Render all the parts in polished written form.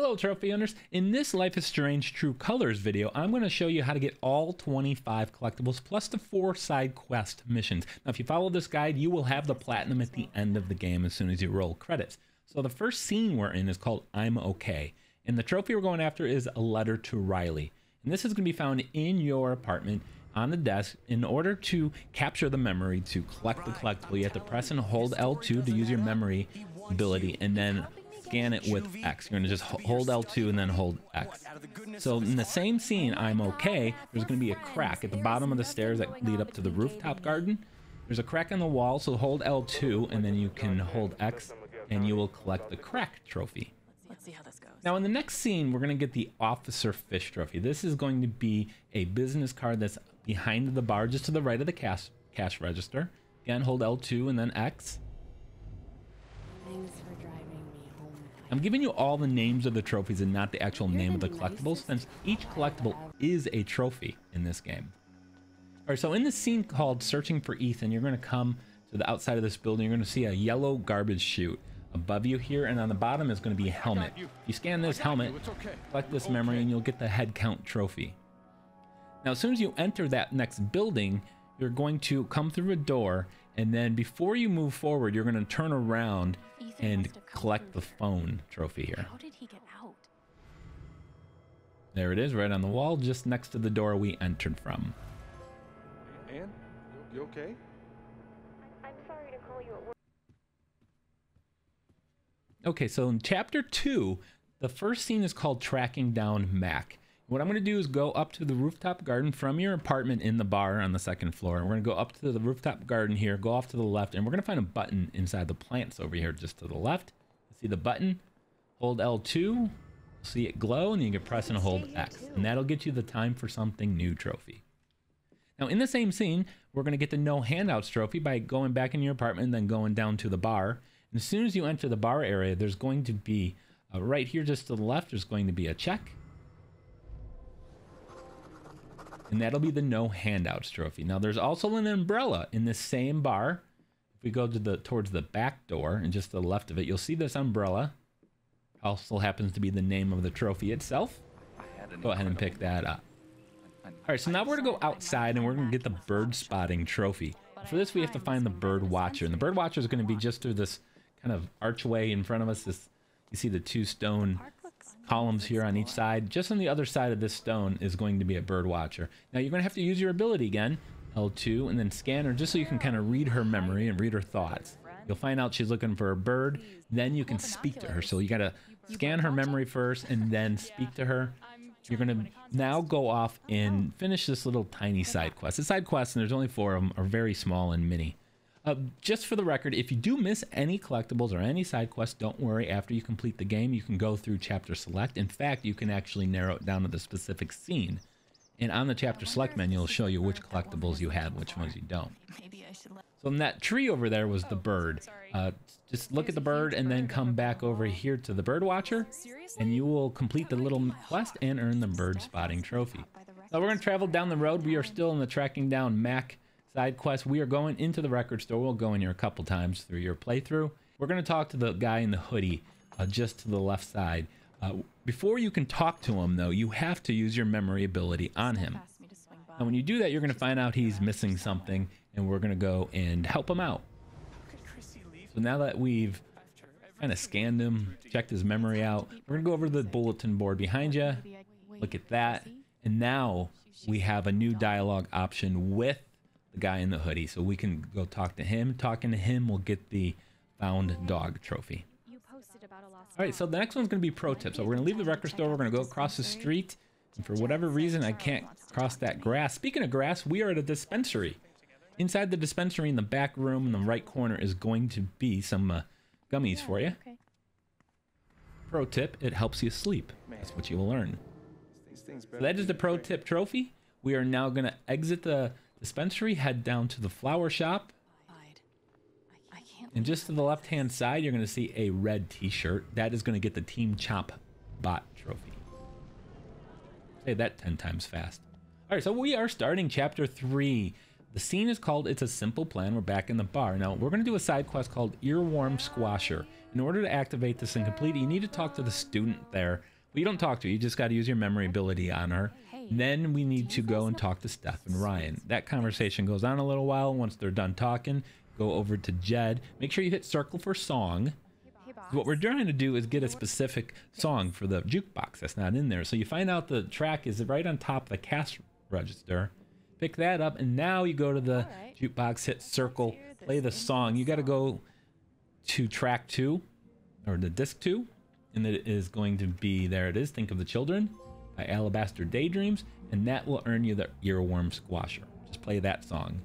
Hello trophy owners, in this Life is Strange True Colors video, I'm going to show you how to get all 25 collectibles plus the 4 side quest missions. Now if you follow this guide, you will have the platinum at the end of the game as soon as you roll credits. So the first scene we're in is called I'm Okay, and the trophy we're going after is a letter to Riley. And this is going to be found in your apartment on the desk. In order to capture the memory to collect the collectible, you have to press and hold L2 to use your memory ability and then scan it with X. You're going to just hold L2 and then hold X. So in the same scene, I'm okay, there's going to be a crack at the bottom of the stairs that lead up to the rooftop garden. There's a crack in the wall, so hold L2 and then you can hold X and you will collect the crack trophy. Let's see how this goes. Now in the next scene, we're going to get the Officer Fish trophy. This is going to be a business card that's behind the bar, just to the right of the cash register. Again, hold L2 and then X. Thanks for driving me home. I'm giving you all the names of the trophies and not the actual name of the collectibles, since each collectible is a trophy in this game. All right, so in this scene called Searching for Ethan, you're going to come to the outside of this building. You're going to see a yellow garbage chute above you here, and on the bottom is going to be a helmet. If you scan this helmet, collect this memory, and you'll get the head count trophy. Now, as soon as you enter that next building, you're going to come through a door, and then before you move forward, you're going to turn around and collect the phone trophy here. How did he get out? There it is, right on the wall, just next to the door we entered from. Ann, you okay? I'm sorry to call you at work. Okay, so in chapter 2, the first scene is called Tracking Down Mac. What I'm going to do is go up to the rooftop garden from your apartment in the bar on the second floor. We're going to go up to the rooftop garden here, go off to the left, and we're going to find a button inside the plants over here just to the left. See the button? Hold L2, see it glow, and then you can press and hold X. And that'll get you the Time for Something New trophy. Now in the same scene, we're going to get the No Handouts trophy by going back in your apartment and then going down to the bar. And as soon as you enter the bar area, there's going to be, right here just to the left, there's going to be a check. And that'll be the No Handouts trophy. Now there's also an umbrella in this same bar. If we go to towards the back door and just to the left of it, you'll see this umbrella. Also happens to be the name of the trophy itself. Go ahead and pick that up. All right, so now we're gonna go outside and we're gonna get the bird spotting trophy. For this, we have to find the bird watcher, and the bird watcher is gonna be just through this kind of archway in front of us. This, you see the 2 stone columns here on each side. Just on the other side of this stone is going to be a bird watcher. Now you're going to have to use your ability again, L2, and then scan her just so you can kind of read her memory and read her thoughts. You'll find out she's looking for a bird, then you can speak to her. So you got to scan her memory first and then speak to her. You're going to now go off and finish this little tiny side quest. The side quests, and there's only 4 of them, are very small and mini. Just for the record, if you do miss any collectibles or any side quests, don't worry. After you complete the game, you can go through chapter select. In fact, you can actually narrow it down to the specific scene. And on the chapter select menu, it'll show you which collectibles you have, which ones you don't. So in that tree over there was the bird. Just look at the bird and then come back over here to the bird watcher, and you will complete the little quest and earn the bird spotting trophy. Now we're going to travel down the road. We are still in the Tracking Down Mac side quest. We are going into the record store. We'll go in here a couple times through your playthrough. We're going to talk to the guy in the hoodie just to the left side. Before you can talk to him, though, you have to use your memory ability on him. And when you do that, you're going to find out he's missing something, and we're going to go and help him out. So now that we've kind of scanned him, checked his memory out, we're going to go over to the bulletin board behind you. Look at that. And now we have a new dialogue option with the guy in the hoodie, so we can go talk to him. Talking to him will get the Found Dog trophy. All right, so the next one's going to be pro tip. So we're going to leave the record store. We're going to go across the street, and for whatever reason, I can't cross that grass. Speaking of grass, we are at a dispensary. Inside the dispensary in the back room in the right corner is going to be some gummies for you. Pro tip, it helps you sleep. That's what you will learn. So that is the pro tip trophy. We are now going to exit the dispensary, head down to the flower shop, and just to the left hand side you're going to see a red t-shirt. That is going to get the Team Chomp-Bot trophy. Say that 10 times fast. All right, so we are starting chapter 3. The scene is called It's a Simple Plan. We're back in the bar. Now, we're going to do a side quest called Earworm Squasher. In order to activate this and complete it, you need to talk to the student there. Well, you don't talk to her. You just got to use your memory ability on her. Then we need to go and talk to Steph and Ryan. That conversation goes on a little while. Once they're done talking, go over to Jed. Make sure you hit circle for song. What we're trying to do is get a specific song for the jukebox that's not in there. So you find out the track is right on top of the cash register. Pick that up, and now you go to the jukebox, hit circle, play the song. You got to go to track 2, or the disc 2, and it is going to be, there it is, Think of the Children by Alabaster Daydreams, and that will earn you the Earworm Squasher. Just play that song.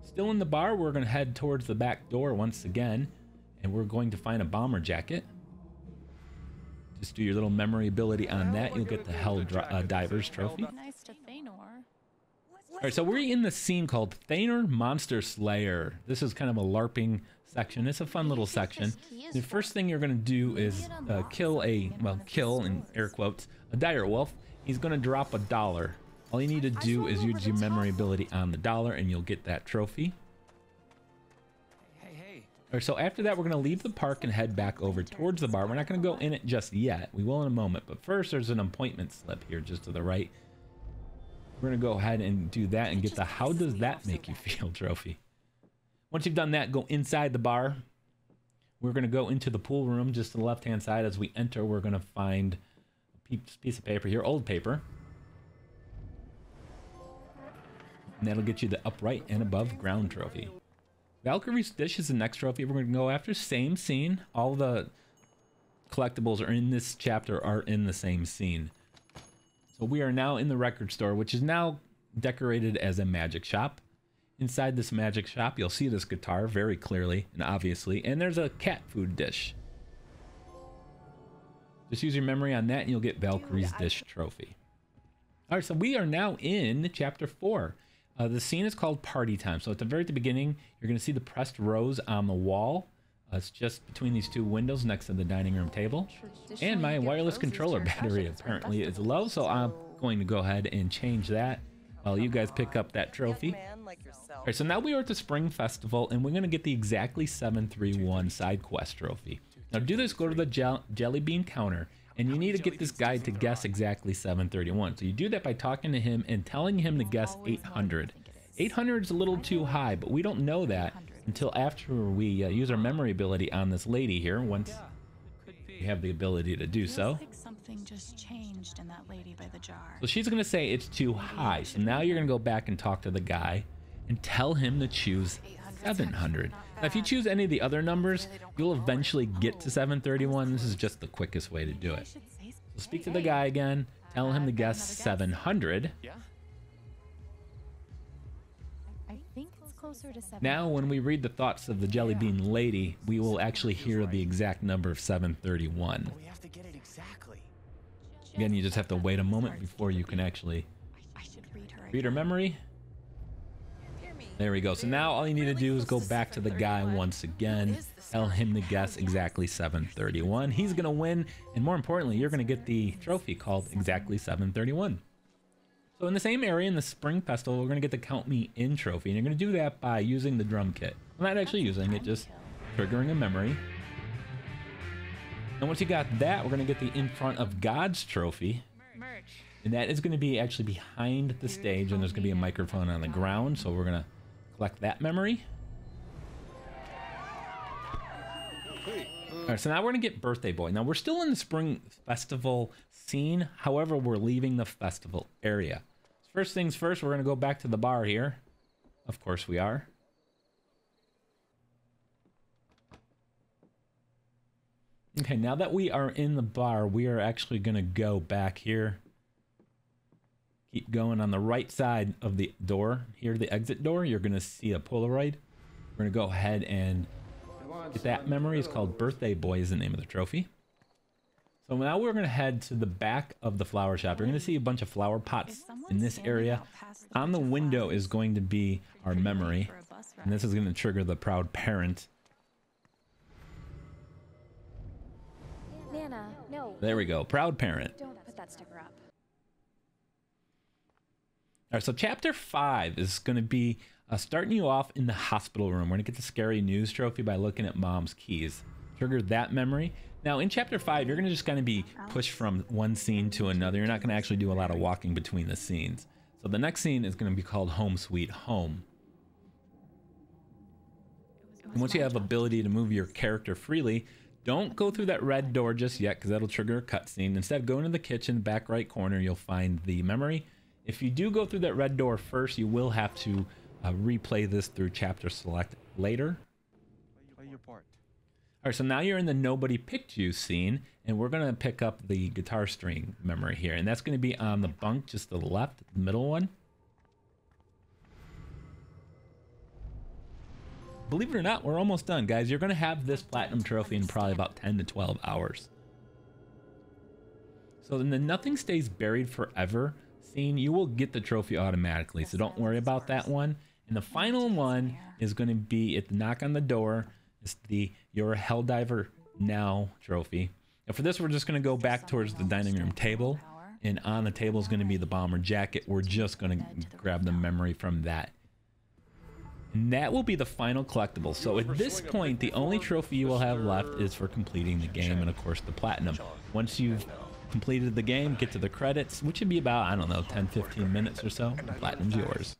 Still in the bar, we're going to head towards the back door once again, and we're going to find a bomber jacket. Just do your little memory ability on that. You'll get the Helldiver's trophy. Nice to Thanor. All right, so we're in the scene called Thanor Monster Slayer. This is kind of a LARPing section. It's a fun little section. The first thing you're going to do is kill in air quotes, a dire wolf. He's going to drop $1. All you need to do is use your memory ability on the dollar, and you'll get that trophy. All right, so after that, we're going to leave the park and head back over towards the bar. We're not going to go in it just yet. We will in a moment. But first, there's an appointment slip here just to the right. We're going to go ahead and do that and get the How Does That Make You Feel trophy. Once you've done that, go inside the bar. We're going to go into the pool room just to the left-hand side. As we enter, we're going to find a piece of paper here, old paper. And that'll get you the upright and above ground trophy. Valkyrie's dish is the next trophy we're going to go after. Same scene. All the collectibles are in this chapter are in the same scene. So we are now in the record store, which is now decorated as a magic shop. Inside this magic shop, you'll see this guitar very clearly and obviously. And there's a cat food dish. Just use your memory on that and you'll get Valkyrie's dish trophy. All right, so we are now in chapter 4. The scene is called Party Time. So at the very beginning, you're going to see the pressed rose on the wall. It's just between these two windows next to the dining room table. And my wireless controller battery apparently is low, so I'm going to go ahead and change that while you guys pick up that trophy. All right, so now we are at the Spring Festival, and we're going to get the Exactly 731 side quest trophy. Now to do this, go to the jelly bean counter. And you need to get this guy to guess exactly 731. So you do that by talking to him and telling him to guess 800. 800 is a little too high, but we don't know that until after we use our memory ability on this lady here, once we have the ability to do so. Like something just changed in that lady by the jar. So she's going to say it's too high. So now you're going to go back and talk to the guy and tell him to choose 700. Now, if you choose any of the other numbers, you'll eventually get to 731. This is just the quickest way to do it. So speak to the guy again, tell him to guess 700. I think it's closer to 7. Now, when we read the thoughts of the jelly bean lady, we will actually hear the exact number of 731. We have to get it exactly. Again, you just have to wait a moment before you can actually read her memory. There we go. So now all you need to do is go back to the guy once again, tell him to guess exactly 731. He's going to win, and more importantly, you're going to get the trophy called Exactly 731. So in the same area in the Spring Festival, we're going to get the Count Me In trophy, and you're going to do that by using the drum kit. I'm not actually using it, just triggering a memory. And once you got that, we're going to get the In Front of God's trophy. And that is going to be actually behind the stage, and there's going to be a microphone on the ground, so we're going to collect that memory. All right, so now we're going to get Birthday Boy. Now, we're still in the Spring Festival scene. However, we're leaving the festival area. First things first, we're going to go back to the bar here. Of course we are. Okay, now that we are in the bar, we are actually going to go back here. Keep going on the right side of the door. Here, the exit door, you're going to see a Polaroid. We're going to go ahead and get that memory. It's called Birthday Boy is the name of the trophy. So now we're going to head to the back of the flower shop. You're going to see a bunch of flower pots in this area. On the window is going to be our memory. And this is going to trigger the proud parent. Nana, no. There we go. Proud parent. Don't put that sticker up. right, so chapter 5 is going to be starting you off in the hospital room. We're going to get the scary news trophy by looking at mom's keys. Trigger that memory. Now in chapter 5, you're going to just kind of be pushed from one scene to another. You're not going to actually do a lot of walking between the scenes. So the next scene is going to be called Home Sweet Home. And once you have ability to move your character freely, don't go through that red door just yet because that'll trigger a cutscene. Instead, go into the kitchen, back right corner, you'll find the memory. If you do go through that red door first, you will have to replay this through chapter select later. Play your part. All right, so now you're in the Nobody Picked You scene, and we're going to pick up the guitar string memory here. And that's going to be on the bunk just to the left, the middle one. Believe it or not, we're almost done, guys. You're going to have this platinum trophy in probably about 10 to 12 hours. So in the Nothing Stays Buried Forever scene, you will get the trophy automatically, so don't worry about that one. And the final one is going to be at the knock on the door. It's the You're a Helldiver Now trophy. And for this, we're just going to go back towards the dining room table. And on the table is going to be the bomber jacket. We're just going to grab the memory from that. And that will be the final collectible. So at this point, the only trophy you will have left is for completing the game and, of course, the platinum. Once you've completed the game, get to the credits, which would be about, I don't know, 10-15 minutes or so, the platinum's yours.